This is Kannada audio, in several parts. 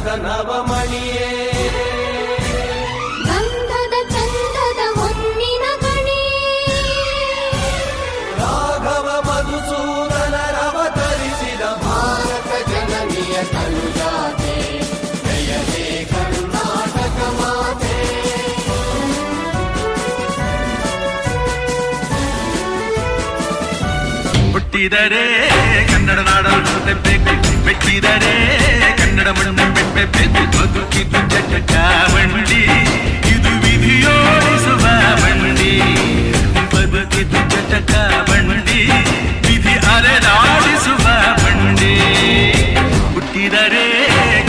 ಕನಸದ ನವಮಣಿಯೇ ಗಂಧದ ಚಂದದ ಹೊನ್ನಿನ ಗಣಿ ರಾಘವ ಮಧುಸೂದನರವತರಿಸಿದ ಭಾರತ ಜನನಿಯ ತನುಜಾತೆ ಜಯ ಹೇ ಕರ್ನಾಟಕ ಮಾತೆ. ಹುಟ್ಟಿದರೆ ಕನ್ನಡ ನಾಡಲು ಬೇಕು, ಮೆಟ್ಟಿದರೆ ಕನ್ನಡ ಮಣ್ಣು ಬೆಟ್ಟಬೇಕು. ಬದುಕಿದು ಜಟ ಬಂಡಿ, ಇದು ವಿಧಿಯೋಡಿಸುವ ಬಂಡಿ. ಬದುಕಿದು ಜಟ ಬಂಡಿ, ವಿಧಿ ಅಲೆದಾಡಿಸುವ ಬಂಡಿ. ಹುಟ್ಟಿದರೆ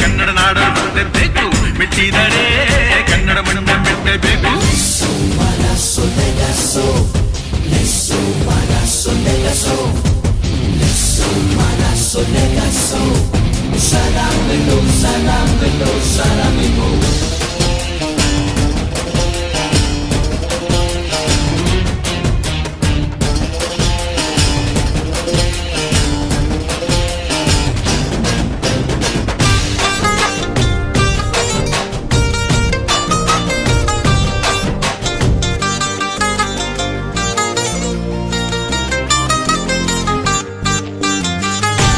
ಕನ್ನಡ ನಾಡಲು ಬೇಕು, ಮೆಟ್ಟಿದರೆ ಕನ್ನಡ ಮಣ್ಣು ಬೆಟ್ಟಬೇಕು.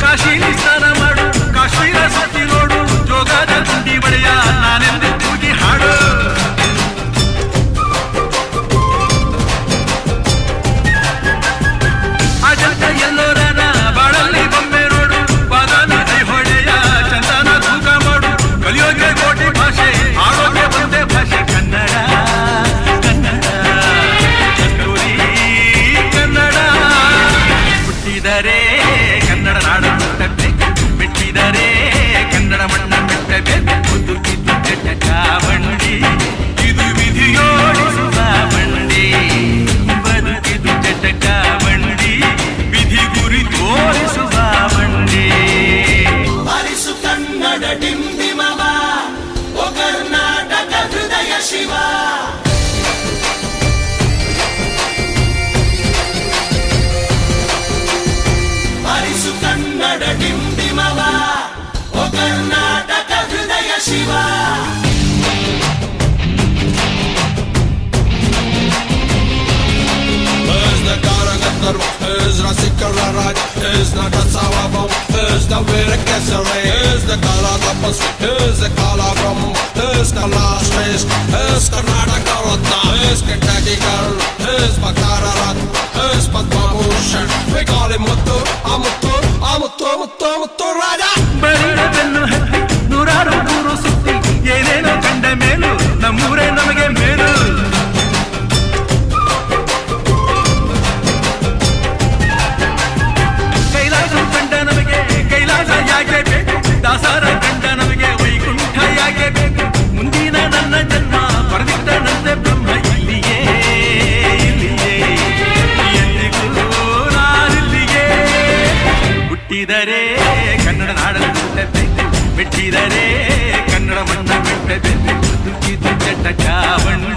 ಕಾಶಿಲಿ ಸ್ನಾನ ಮಾಡು, ಕಾಶ್ಮೀರ ಸುತ್ತಿ ನೋಡು, ಜೋಗದ ಗುಂಡಿ ಬಳೆಯ ನಾನೆಂದು ಕೂಗಿ ಹಾಡು. ಅಜಂತ ಎಲ್ಲೋರನ ಬಾಳಲ್ಲಿ ಬೊಮ್ಮೆ ನೋಡು, ಬಾದಾನ ಹೊಳೆಯ ಚಂದನ ತೂಕ ಮಾಡು. ಕಲಿಯೋಗೆ ಕೋಟಿ ಭಾಷೆ, ಆಡೋಗೆ ಒಂದೇ ಭಾಷೆ ಕನ್ನಡ. ಕನ್ನಡ ಕಸ್ತೂರಿ ಕನ್ನಡ. ಹುಟ್ಟಿದರೆ ಕನ್ನಡ ನಾಡು ಮುಟ್ಟಬೇಕು, ಬಿಟ್ಟಿದರೆ ಕನ್ನಡ ಮಣ್ಣ ಬಿಟ್ಟಬೇಕು. ಬದುಕಿದ್ದು ಜಟ ಬಂಡಿ, ಇದು ವಿಧಿಯೋಡಿಸುವ ಬಂಡಿ. ಬದುಕಿದು ಜಟ ಬಂಡಿ, ವಿಧಿ ಗುರಿ ತೋರಿಸುವ ಬಂಡಿ. ಹರಿಸು ಕನ್ನಡ ಡಿಂಬಿಮವ, ಓ ಕರ್ನಾಟಕ ಹೃದಯ ಶಿವ. ಹರಿಸು ಕನ್ನಡ ಡಿಂಬಿಮವ, ಓ ಕರ್ನಾಟಕ ಹೃದಯ Shiva. Hőzne Karagattarva, hőzne Szikararaj, hőzne Kacalavon, hőzne Vérekezelé, hőzne Kaladapasz, hőzne Kalabram, hőzne Lásvés, hőzne Nádakaratna, hőzne Tegigal, hőzne Kararat, hőzne Babushan, Vigali Muttu, Amuttu, Amuttu, Amuttu, Amuttu, Raja! ಬರಿದ ಬೆನ್ನು ಹತ್ತಿ ನೂರಾರು ಊರು ಸುತ್ತಿ, ಏನೇನೋ ಕಂಡ ಮೇಲು ನಮ್ಮೂರೇ ನಮಗೆ ಮೇಲು. ಕೈಲಾಸ ಕಂಡ ನಮಗೆ ಕೈಲಾಸ ಯಾಕೆ ಬೇಕು, ದಾಸರ ಕಂಡ ನಮಗೆ ವೈಕುಂಠ ಯಾಕೆ ಬೇಕು. ಮುಂದಿನ ನನ್ನ ಜನ್ಮ ಬರೆದಿಟ್ಟನಂತೆ ಬ್ರಹ್ಮ ಇಲ್ಲಿಯೇ ಇಲ್ಲಿಯೇ, ಎಂದಿಗೂ ನಾನಿಲ್ಲಿಯೇ. ಹುಟ್ಟಿದರೆ ಕನ್ನಡ ನಾಡಲು ಹುಟ್ಟಬೇಕು, ಬಿಟ್ಟಿದರೆ ಕನ್ನಡ ಮಣ್ಣ ಬಿಟ್ಟಬೇಕು. ಬದುಕಿದು ಜಟ ಬಂಡಿ.